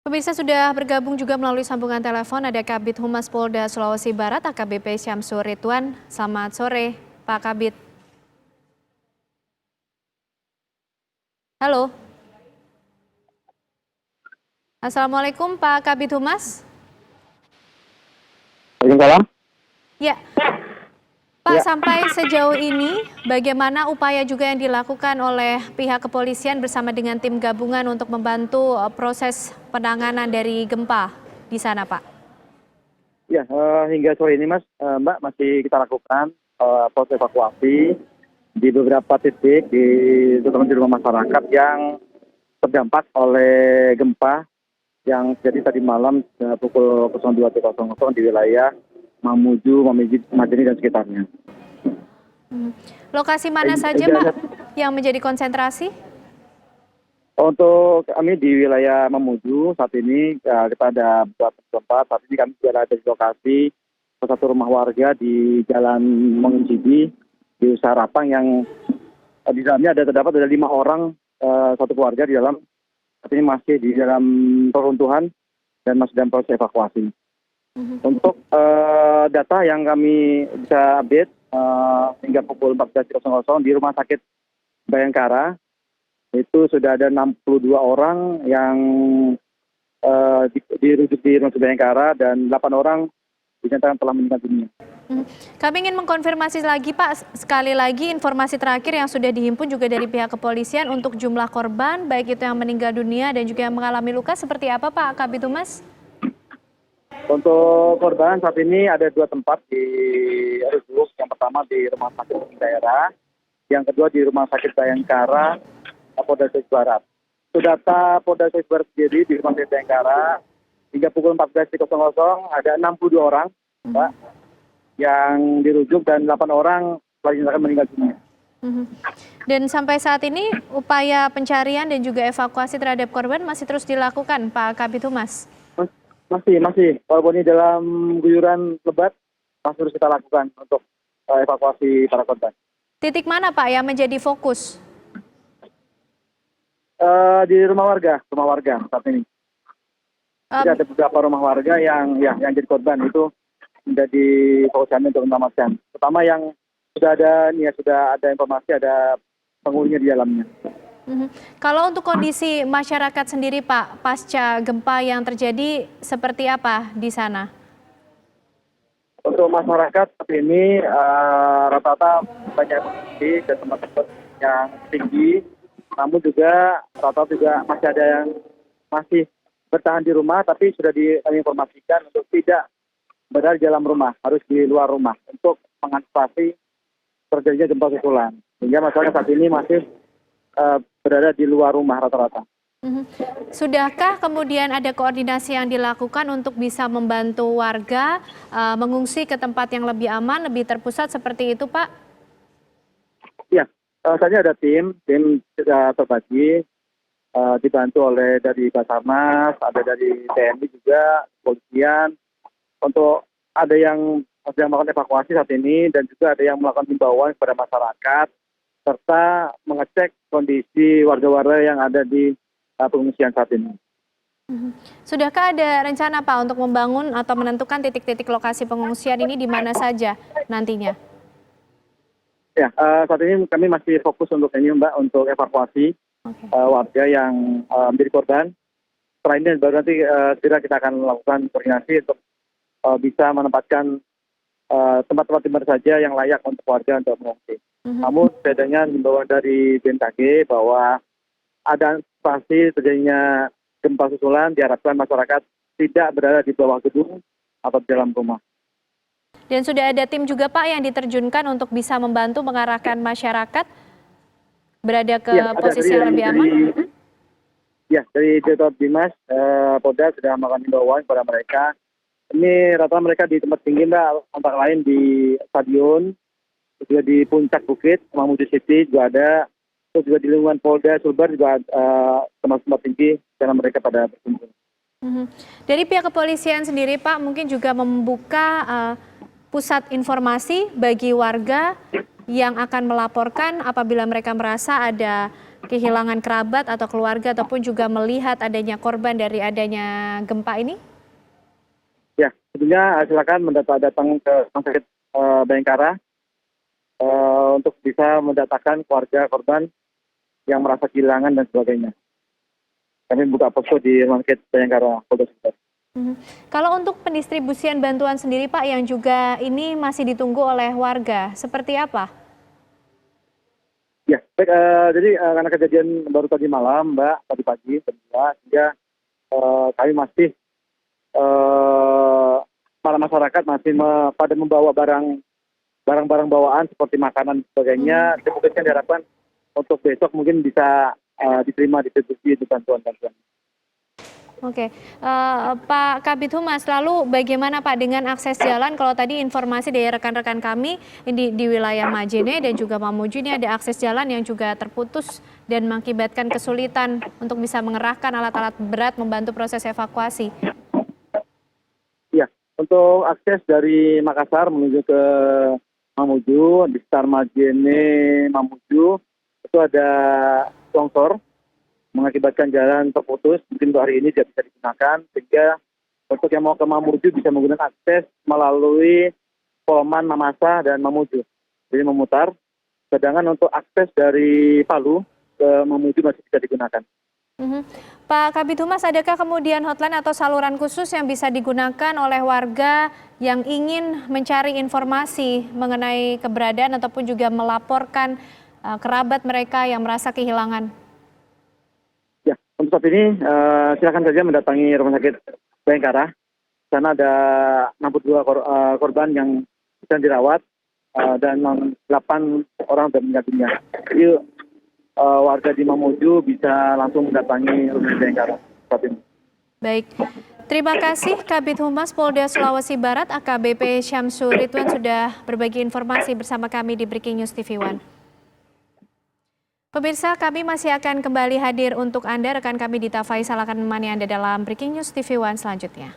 Pemirsa sudah bergabung juga melalui sambungan telepon ada Kabid Humas Polda Sulawesi Barat AKBP Syamsur Ridwan. Selamat sore Pak Kabid. Halo. Assalamualaikum Pak Kabid Humas. Waalaikumsalam. Ya, Pak, Ya, sampai sejauh ini bagaimana upaya juga yang dilakukan oleh pihak kepolisian bersama dengan tim gabungan untuk membantu proses penanganan dari gempa di sana, Pak? ya hingga sore ini Mas, Mbak masih kita lakukan proses evakuasi di beberapa titik terutama di rumah masyarakat yang terdampak oleh gempa yang terjadi tadi malam pukul 02.00 di wilayah Mamuju, Majene dan sekitarnya. Lokasi mana saja, Pak, yang menjadi konsentrasi? Untuk kami di wilayah Mamuju saat ini kita ada beberapa tempat. Saat ini kami sudah ada di lokasi satu rumah warga di Jalan Menguncibi di Usaha Rapang yang di dalamnya terdapat 5 orang satu keluarga di dalam. Saat ini masih di dalam peruntuhan dan masih dalam proses evakuasi. Untuk data yang kami bisa update hingga pukul 14.00 di Rumah Sakit Bayangkara itu sudah ada 62 orang yang dirujuk di Rumah Sakit Bayangkara dan 8 orang dinyatakan telah meninggal dunia. Kami ingin mengkonfirmasi lagi, Pak, sekali lagi informasi terakhir yang sudah dihimpun juga dari pihak kepolisian untuk jumlah korban, baik itu yang meninggal dunia dan juga yang mengalami luka, seperti apa, Pak Kabid Humas? Untuk korban saat ini ada 2 tempat di rujuk. Yang pertama di Rumah Sakit Daerah, yang kedua di Rumah Sakit Bayangkara, Polda Sulawesi Barat. Data Polda Sulawesi Barat sendiri di Rumah Sakit Bayangkara hingga pukul 14.00 ada 62 orang, Pak, yang dirujuk dan 8 orang telah dinyatakan meninggal dunia. Dan sampai saat ini upaya pencarian dan juga evakuasi terhadap korban masih terus dilakukan, Pak Kabid Humas? Masih. Walaupun ini dalam guyuran lebat, masih terus kita lakukan untuk evakuasi para korban. Titik mana, Pak, yang menjadi fokus? Di rumah warga saat ini. Jadi ada beberapa rumah warga yang jadi korban itu menjadi fokus kami untuk menyelamatkan. Pertama yang sudah ada informasi ada penghuninya di dalamnya. Kalau untuk kondisi masyarakat sendiri, Pak, pasca gempa yang terjadi seperti apa di sana? Untuk masyarakat saat ini rata-rata banyak mengungsi ke tempat-tempat yang tinggi, namun juga rata-rata juga masih ada yang masih bertahan di rumah, tapi sudah diinformasikan untuk tidak berada di dalam rumah, harus di luar rumah untuk mengantisipasi terjadinya gempa susulan. Sehingga masyarakat saat ini masih berada di luar rumah rata-rata. Sudahkah kemudian ada koordinasi yang dilakukan untuk bisa membantu warga mengungsi ke tempat yang lebih aman, lebih terpusat seperti itu, Pak? Ya, saat ini ada tim sudah terbagi, dibantu oleh dari Basarnas, ada dari TNI juga, kepolisian, untuk ada yang sedang melakukan evakuasi saat ini dan juga ada yang melakukan himbauan kepada masyarakat serta mengecek kondisi warga-warga yang ada di pengungsian saat ini. Sudahkah ada rencana, Pak, untuk membangun atau menentukan titik-titik lokasi pengungsian ini di mana saja nantinya? Ya, saat ini kami masih fokus untuk ini, Mbak, untuk evakuasi warga yang menjadi korban. Setelah ini baru nanti segera kita akan melakukan koordinasi untuk bisa menempatkan tempat-tempat di mana saja yang layak untuk warga untuk mengungsi. Namun bedanya himbauan dari BMKG bahwa ada antisipasi terjadinya gempa susulan, diharapkan masyarakat tidak berada di bawah gedung atau di dalam rumah. Dan sudah ada tim juga, Pak, yang diterjunkan untuk bisa membantu mengarahkan masyarakat berada ke posisi yang lebih aman? Ya, dari Direktorat Bimas, Polda sudah melakukan himbauan kepada mereka. Ini rata-rata mereka di tempat tinggi, Mbak, antara lain di stadion, juga di puncak bukit, Mamuju City juga ada, terus juga di lingkungan Polda Sulbar juga tempat-tempat tinggi karena mereka pada berkumpul. Dari pihak kepolisian sendiri, Pak, mungkin juga membuka pusat informasi bagi warga yang akan melaporkan apabila mereka merasa ada kehilangan kerabat atau keluarga ataupun juga melihat adanya korban dari adanya gempa ini? Ya, tentunya silakan datang ke Rumah Sakit Bayangkara untuk bisa mendatakan keluarga korban yang merasa kehilangan dan sebagainya. Kami buka posko di Rumah Sakit Bayangkara, Polda Sumatera. Kalau untuk pendistribusian bantuan sendiri Pak yang juga ini masih ditunggu oleh warga, seperti apa? Ya, baik, jadi karena kejadian baru tadi malam, Mbak, tadi pagi, sehingga kami masih, para masyarakat masih pada membawa barang-barang bawaan seperti makanan dan sebagainya. Mungkin diharapkan untuk besok mungkin bisa diterima distribusi untuk bantuan-bantuan. Oke, Pak Kabid Humas, lalu bagaimana Pak dengan akses jalan? Kalau tadi informasi dari rekan-rekan kami di wilayah Majene dan juga Mamuju ini ada akses jalan yang juga terputus dan mengakibatkan kesulitan untuk bisa mengerahkan alat-alat berat membantu proses evakuasi. Ya, untuk akses dari Makassar menuju ke Mamuju, di sekitar Majene, Mamuju, itu ada longsor mengakibatkan jalan terputus. Mungkin untuk hari ini tidak bisa digunakan, sehingga untuk yang mau ke Mamuju bisa menggunakan akses melalui Poloman, Mamasa, dan Mamuju. Jadi memutar. Sedangkan untuk akses dari Palu ke Mamuju masih bisa digunakan. Pak Kabid Humas, adakah kemudian hotline atau saluran khusus yang bisa digunakan oleh warga yang ingin mencari informasi mengenai keberadaan ataupun juga melaporkan kerabat mereka yang merasa kehilangan? Ya, untuk saat ini silakan saja mendatangi Rumah Sakit Bayangkara. Di sana ada 62 korban yang sedang dirawat dan 8 orang sudah meninggal dunia. Jadi warga di Mamuju bisa langsung mendatangi Rumah Sakit Bayangkara saat ini. Baik, terima kasih Kabid Humas Polda Sulawesi Barat AKBP Syamsul Ridwan sudah berbagi informasi bersama kami di Breaking News TV One. Pemirsa, kami masih akan kembali hadir untuk Anda. Rekan kami Dita Faisal akan menemani Anda dalam Breaking News TV One selanjutnya.